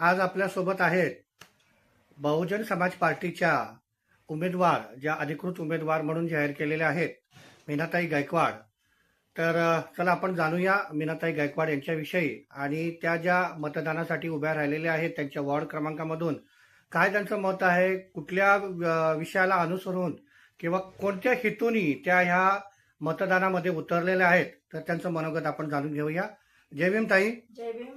आज आपल्यासोबत आहेत बहुजन समाज पार्टीच्या उमेदवार, ज्या अधिकृत उमेदवार म्हणून जाहीर केलेल्या आहेत, मीनाताई गायकवाड. तर चला आपण जाणूया मीनाताई गायकवाड यांच्याविषयी आणि त्या ज्या मतदानासाठी उभ्या राहिलेल्या आहेत त्यांच्या वॉर्ड क्रमांकामधून काय त्यांचं मत आहे, कुठल्या विषयाला अनुसरून किंवा कोणत्या हेतूनी त्या ह्या मतदानामध्ये उतरलेल्या आहेत, तर त्यांचं मनोगत आपण जाणून घेऊया. जय भीम ताई. जय भीम.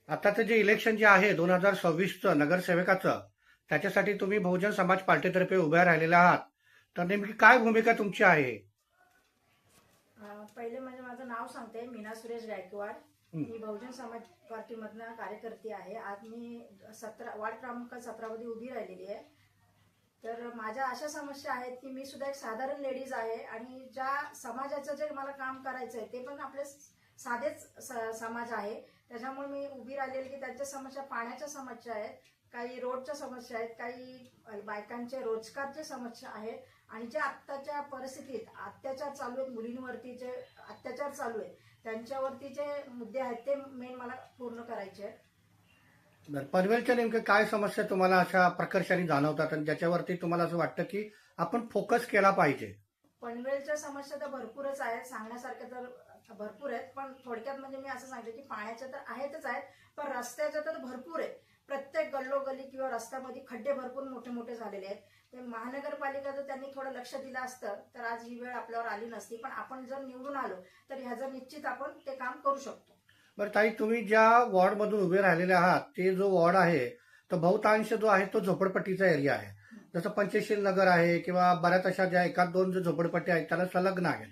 आताचं जे इलेक्शन जे आहे 2026चं नगरसेवकाचं, त्याच्यासाठी तुम्ही बहुजन समाज पार्टीतर्फे उभ्या राहिलेल्या आहात, तर नेमकी काय भूमिका तुमची आहे? पहिले म्हणजे माझं नाव सांगते, मीना सुरेश गायकवाड. मी बहुजन समाज पार्टीमधनं कार्यकर्ती आहे. आज मी वार्ड क्रमांक 17 मध्ये उभी राहिलेली आहे. तर माझ्या अशा समस्या आहेत की मी सुद्धा एक साधारण लेडीज आहे आणि ज्या समाजाचं जे मला काम करायचं आहे ते पण आपले साधेच समाज आहे. त्याच्यामुळे मी उभी राहिलेली की त्यांच्या समस्या, पाण्याच्या समस्या आहेत, काही रोडच्या समस्या आहेत, काही बायकांचे रोजगारचे समस्या आहेत आणि जे आत्ताच्या परिस्थितीत अत्याचार चालू आहेत, मुलींवरती जे अत्याचार चालू आहेत त्यांच्यावरती जे मुद्दे आहेत ते मेन मला पूर्ण करायचे आहेत. पनवेलच्या नेमकं काय समस्या तुम्हाला अशा प्रकर्षाने जाणवतात आणि ज्याच्यावरती तुम्हाला असं वाटतं की आपण फोकस केला पाहिजे? पनवेलच्या समस्या तर भरपूरच आहेत, सांगण्यासारख्या तर भरपूर आहेत, पण थोडक्यात म्हणजे मी असं सांगते की पाण्याच्या तर आहेतच आहेत, पण रस्त्याच्या तर भरपूर आहे. प्रत्येक गल्लोगल्ली किंवा रस्त्यामध्ये खड्डे भरपूर मोठे मोठे झालेले आहेत. ते महानगरपालिका त्यांनी थोडं लक्ष दिलं असतं तर आज ही वेळ आपल्यावर आली नसती. पण आपण जर निवडून आलो तर ह्याचं निश्चित आपण ते काम करू शकतो. बरं ताई, तुम्ही ज्या वॉर्डमधून उभे राहिलेले आहात ते जो वॉर्ड आहे तो बहुतांश जो आहे तो झोपडपट्टीचा एरिया आहे. जसं पंचशील नगर आहे किंवा बऱ्याच अशा ज्या एकाच दोन जो झोपडपट्टी आहेत त्याला संलग्न आहेत.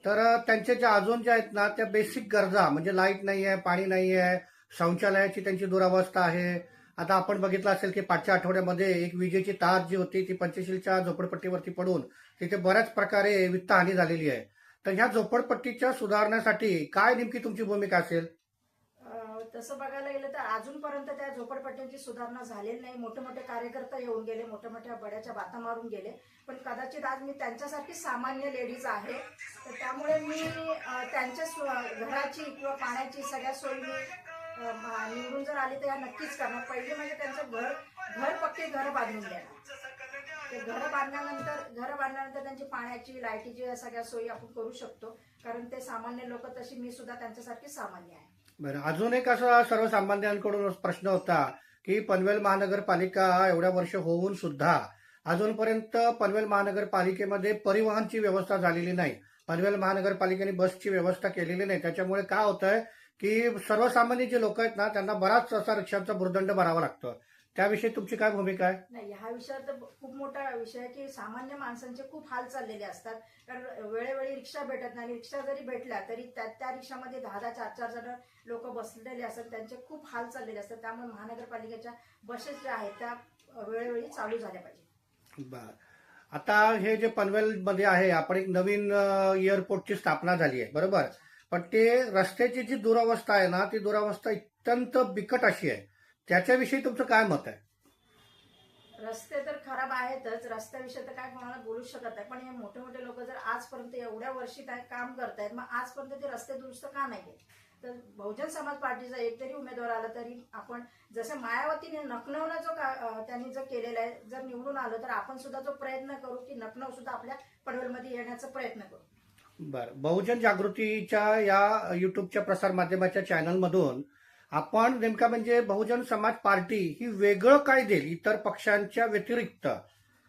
तर त्यांच्या ज्या अजून ज्या आहेत ना त्या बेसिक गरजा म्हणजे लाईट नाही आहे, पाणी नाही आहे, शौचालयाची त्यांची दुरावस्था आहे. आता आपण बघितलं असेल की पाचच्या आठवड्यामध्ये एक विजेची तार जी होती ती पंचशीलच्या झोपडपट्टीवरती पडून तिथे बऱ्याच प्रकारे वित्तहानी झालेली आहे. तर ह्या झोपडपट्टीच्या सुधारण्यासाठी काय नेमकी तुमची भूमिका असेल? तसं बघायला गेलं तर अजूनपर्यंत त्या झोपडपट्ट्यांची सुधारणा झालेली नाही. मोठे मोठे कार्यकर्ते येऊन गेले, मोठ्या मोठ्या बड्याच्या बाता मारून गेले, पण कदाचित आज मी त्यांच्यासारखी सामान्य लेडीज आहे. तर त्यामुळे मी त्यांच्या घराची किंवा पाण्याची सगळ्या सोयी मी निवडून जर आली तर या नक्कीच करणार. पहिले म्हणजे त्यांचं घर पक्के घर बांधून देणार. ते घर बांधल्यानंतर त्यांची पाण्याची, लाईटीची या सगळ्या सोयी आपण करू शकतो, कारण ते सामान्य लोक, तशी मी सुद्धा त्यांच्यासारखी सामान्य आहे. बरं, अजून एक असा सर्वसामान्यांकडून प्रश्न होता की पनवेल महानगरपालिका एवढ्या वर्ष होऊन सुद्धा अजूनपर्यंत पनवेल महानगरपालिकेमध्ये परिवहनची व्यवस्था झालेली नाही. पनवेल महानगरपालिकेने बसची व्यवस्था केलेली नाही. त्याच्यामुळे काय होतंय की सर्वसामान्य जे लोक आहेत ना त्यांना बराच असा रिक्षांचा भुर्दंड भरावा लागतो. त्याविषयी तुमची काय भूमिका आहे? नाही, ह्या विषयात तर खूप मोठा विषय आहे की सामान्य माणसांचे खूप हाल चाललेले असतात. कारण वेळोवेळी रिक्षा भेटत नाही. रिक्षा जरी भेटल्या तरी त्या रिक्षामध्ये 10-10, 4-4 जण लोक बसलेले असतात, त्यांचे खूप हाल चाललेले असतात. त्यामुळे महानगरपालिकेच्या बसेस ज्या आहेत त्या वेळोवेळी चालू झाल्या पाहिजे. बर, आता हे जे पनवेलमध्ये आहे, आपण एक नवीन एअरपोर्टची स्थापना झाली आहे, बरोबर, पण ते रस्त्याची जी दुरावस्था आहे ना ती दुरावस्था अत्यंत बिकट अशी आहे. त्याच्याविषयी तुमचं काय मत आहे? रस्ते तर खराब आहेतच, रस्त्याविषयी तर काय कोणाला बोलू शकत नाही. पण हे मोठे मोठे लोक जर आजपर्यंत एवढ्या वर्षी काय काम करतायत, मग आजपर्यंत ते रस्ते दुरुस्त का नाही? तर बहुजन समाज पार्टीचा एक जरी उमेदवार आला तरी आपण, जसं मायावतीने नकनवला जो त्यांनी जो केलेला आहे, जर निवडून आलो तर आपण सुद्धा जो प्रयत्न करू की नकनव सुद्धा आपल्या पनवेलमध्ये येण्याचा प्रयत्न करू. बरं, बहुजन जागृतीच्या या युट्यूबच्या प्रसार माध्यमाच्या चॅनलमधून आपण नेमका म्हणजे बहुजन समाज पार्टी ही वेगळं काय देईल, इतर पक्षांच्या व्यतिरिक्त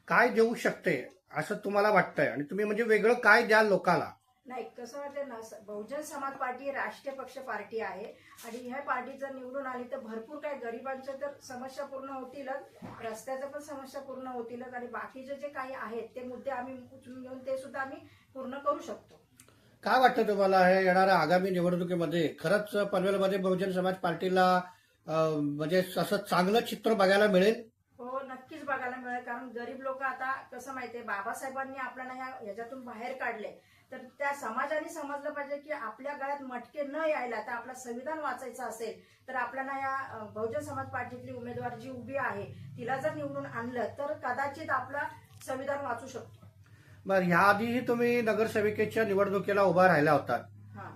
काय देऊ शकते असं तुम्हाला वाटतंय आणि तुम्ही म्हणजे वेगळं काय द्याल लोकांना? नाही, कसं वाटतं ना, बहुजन समाज पार्टी राष्ट्रीय पक्ष पार्टी आहे आणि ह्या पार्टी जर निवडून आली तर भरपूर काय गरिबांच्या तर समस्या पूर्ण होतीलच, रस्त्याच्या पण समस्या पूर्ण होतीलच आणि बाकीचे जे काही आहेत ते मुद्दे आम्ही उचलून घेऊन ते सुद्धा आम्ही पूर्ण करू शकतो. काय वाटतं तुम्हाला हे येणाऱ्या आगामी निवडणुकीमध्ये खरंच पनवेलमध्ये बहुजन समाज पार्टीला म्हणजे असं चांगलं चित्र बघायला मिळेल? हो, नक्कीच बघायला मिळेल. कारण गरीब लोक आता कसं माहितीये, बाबासाहेबांनी आपल्याला ह्याच्यातून बाहेर काढले, तर त्या समाजाने समजलं पाहिजे की आपल्या गळ्यात मटके न यायला, तर आपलं संविधान वाचायचं असेल तर आपल्याला या बहुजन समाज पार्टीतली उमेदवार जी उभी आहे तिला जर निवडून आणलं तर कदाचित आपलं संविधान वाचू शकतो. बरं, ह्याआधीही तुम्ही नगरसेविकेच्या निवडणुकीला उभा राहिला होता,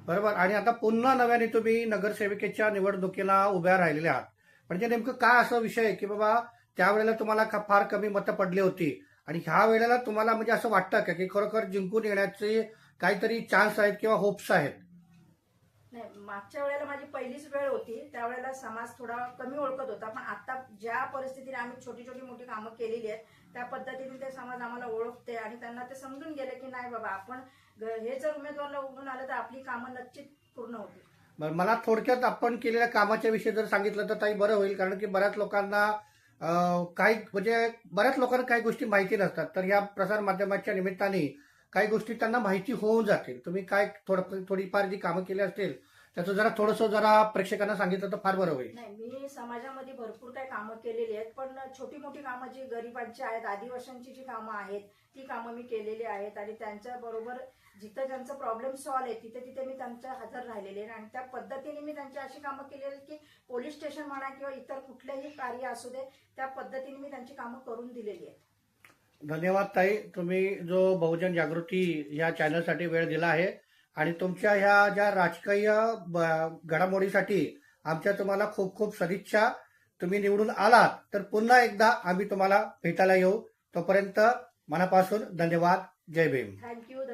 बरोबर, आणि आता पुन्हा नव्याने तुम्ही नगरसेविकेच्या निवडणुकीला उभ्या राहिलेल्या आहात. म्हणजे नेमकं काय असं विषय आहे की बाबा त्यावेळेला तुम्हाला फार कमी मतं पडली होती आणि ह्या वेळेला तुम्हाला म्हणजे असं वाटतं का की खरोखर जिंकून येण्याचे काहीतरी चान्स आहेत किंवा होप्स आहेत? नाही, मागच्या वेळेला माझी पहिलीच वेळ होती, त्यावेळेला समाज थोडा कमी ओळखत होता. पण आता ज्या परिस्थितीने आम्ही छोटी छोटी मोठी कामं केलेली आहेत, त्या पद्धतीने ते समाज आम्हाला ओळखते आणि त्यांना ते समजून गेले की नाही बाबा, आपण हे जर उमेदवाराला उभून आलं तर आपली कामं नक्कीच पूर्ण होतील. बरं, मला थोडक्यात आपण केलेल्या कामाच्या विषयी जर सांगितलं तर ताई बरं होईल, कारण की बऱ्याच लोकांना काही म्हणजे बऱ्याच लोकांना काही गोष्टी माहिती नसतात, तर या प्रसार माध्यमाच्या निमित्ताने काही गोष्टी त्यांना माहिती होऊन जातील. तुम्ही काय थोडीफार जी कामं केली असतील त्याचं जरा प्रेक्षकांना सांगितलं तर फार बरं होईल. नाही, मी समाजामध्ये भरपूर काही कामं केलेली आहेत, पण छोटी मोठी कामं जी गरिबांची आहेत, आदिवासींची जी कामं आहेत, ती कामं मी केलेली आहेत आणि त्यांच्या बरोबर जिथं ज्यांचं प्रॉब्लेम सॉल्व्ह आहे तिथे तिथे मी त्यांच्या हजर राहिलेले आहे आणि त्या पद्धतीने मी त्यांची अशी कामं केलेली आहेत की पोलीस स्टेशन म्हणा किंवा इतर कुठलेही कार्य असू दे, त्या पद्धतीने मी त्यांची कामं करून दिलेली आहेत. धन्यवाद ताई, तुम्ही जो बहुजन जागृती या चॅनलसाठी वेळ दिला आहे आणि तुमच्या ह्या ज्या राजकीय घडामोडीसाठी आमच्या तुम्हाला खूप खूप सदिच्छा. तुम्ही निवडून आलात तर पुन्हा एकदा आम्ही तुम्हाला भेटायला येऊ. तोपर्यंत मनापासून धन्यवाद. जय भीम. थँक्यू.